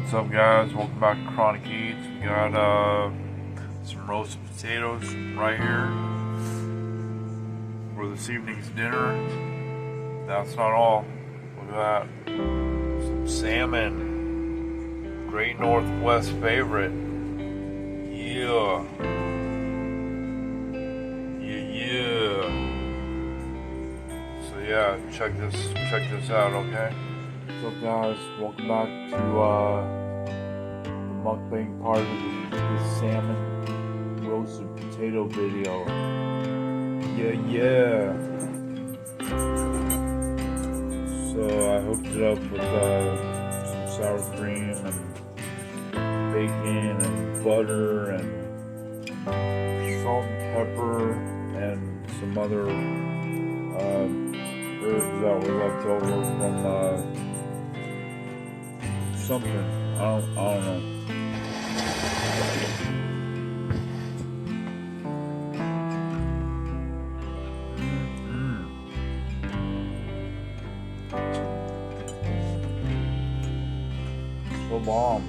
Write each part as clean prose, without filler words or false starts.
What's up, guys? Welcome back to Chronic Eats. We got some roasted potatoes right here for this evening's dinner. That's not all. Look at that. Some salmon. Great Northwest favorite. Yeah. Yeah. So yeah, check this out, okay? What's up, guys? Welcome back to the mukbang part of the salmon roasted potato video. Yeah. So I hooked it up with some sour cream and bacon and butter and salt and pepper and some other herbs that were left over from something. I don't know. So bomb.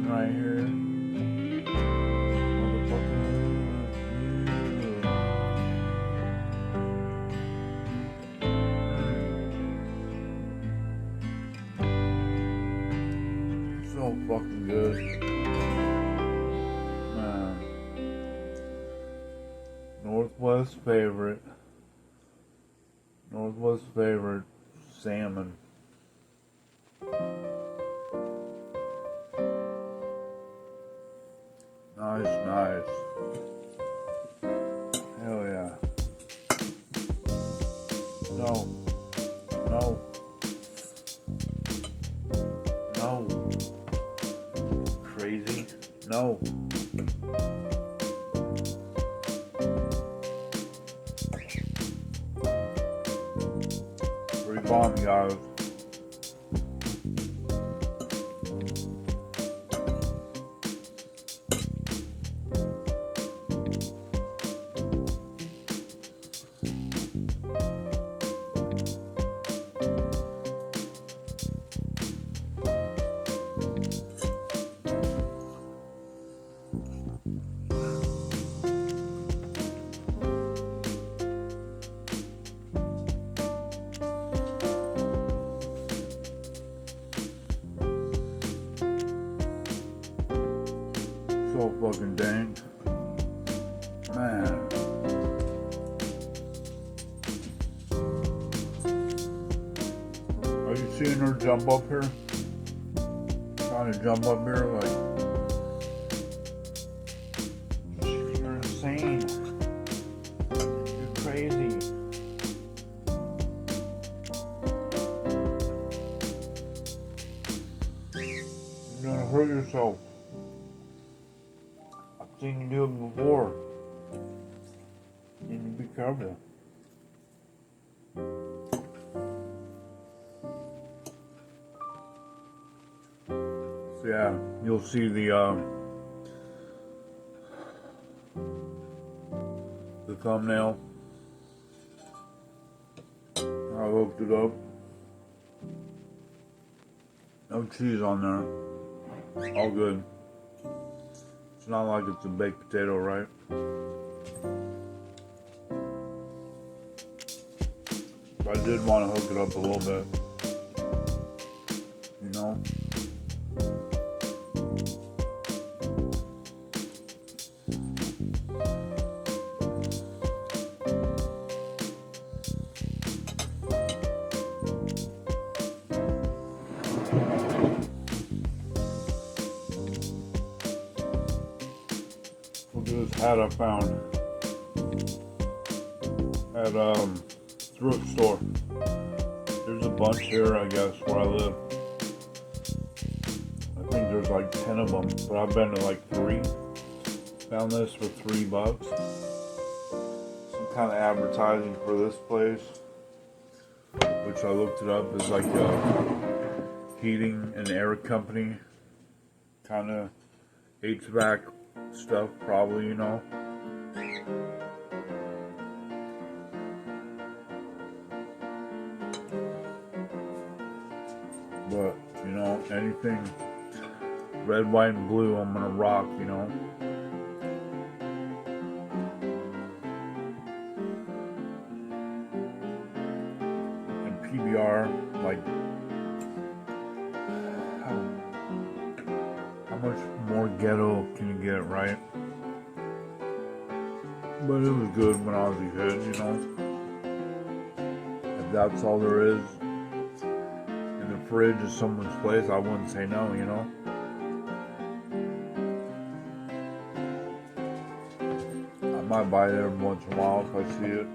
Right here. So fucking good. Man. Northwest favorite salmon. Nice. Hell yeah. No. Crazy. No. Pretty bomb, guys. So fucking dang. Man. Are you seeing her jump up here? Trying to jump up here like... You're insane. You're crazy. You're gonna hurt yourself. I've seen you do it before. You need to be careful. So yeah, you'll see the thumbnail. I hooked it up. No cheese on there. All good. It's not like it's a baked potato, right? But I did want to hook it up a little bit. You know? Look at this hat I found at thrift store. There's a bunch here, I guess, where I live. I think there's like 10 of them, but I've been to like 3. Found this for $3. Some kind of advertising for this place, which I looked it up, is like heating and air company, kind of HVAC stuff, probably, you know. But, you know, anything red, white, and blue, I'm gonna rock, you know. And PBR, like, how much more ghetto can you get, right? But it was good when I was a kid, you know. If that's all there is in the fridge of someone's place, I wouldn't say no, you know. I might buy it every once in a while if I see it,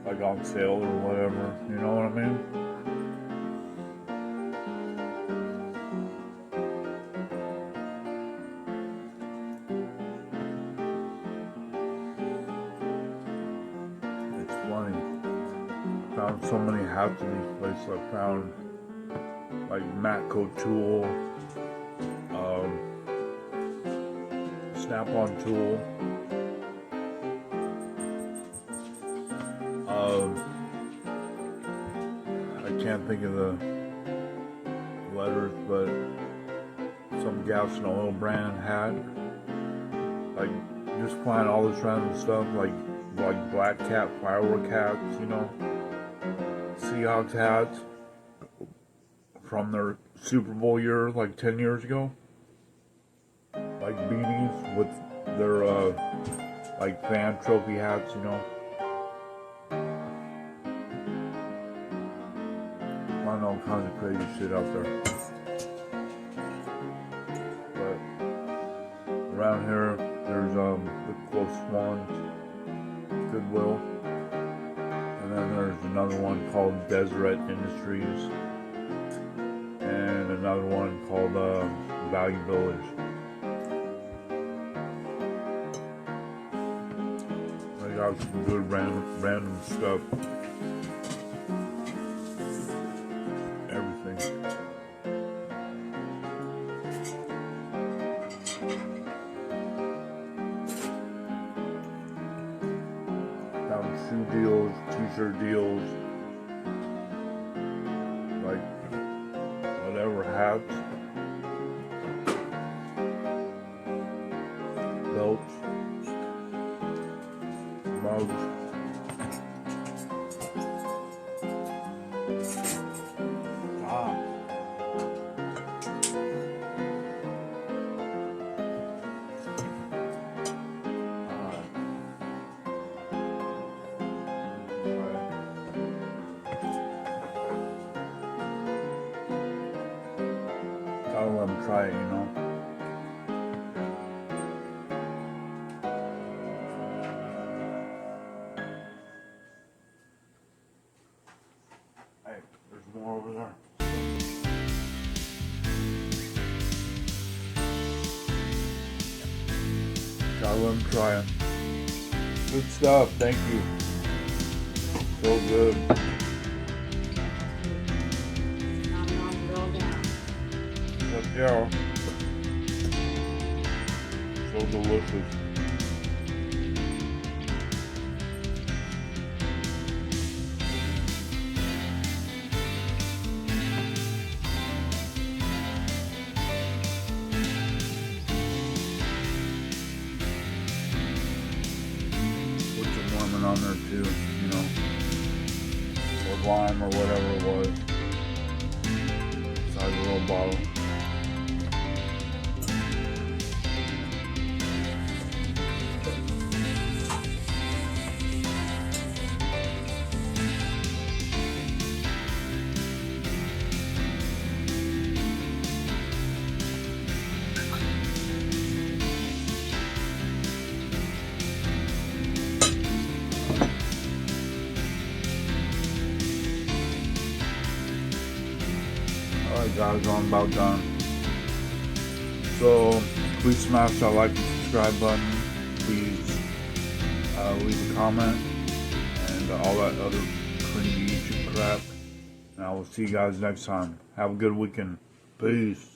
like on sale or whatever, you know what I mean? It's funny. I found so many hats in these places. I found like Matco tool, Snap-on tool, I can't think of the letters, but some gas and oil brand hat. Like, just find all this random stuff, like Black Cat firework hats, you know, Seahawks hats from their Super Bowl year, like 10 years ago. Like beanies with their, like fan trophy hats, you know. Find all kinds of crazy shit out there. But around here, there's the Close Swans, Goodwill, and then there's another one called Deseret Industries, and another one called Value Village. They got some good random stuff. Everything. Found shoe deals, t-shirt deals, like whatever, hats, belts, mugs. Gotta let them try it, you know. Hey, there's more over there. Gotta let them try it. Good stuff, thank you. So good. Yeah, so delicious. Put some lemon on there too, you know, or lime or whatever it was. Size of a little bottle. Alright guys, I'm about done. So please smash that like and subscribe button. Please leave a comment and all that other cringy YouTube crap. And I will see you guys next time. Have a good weekend. Peace.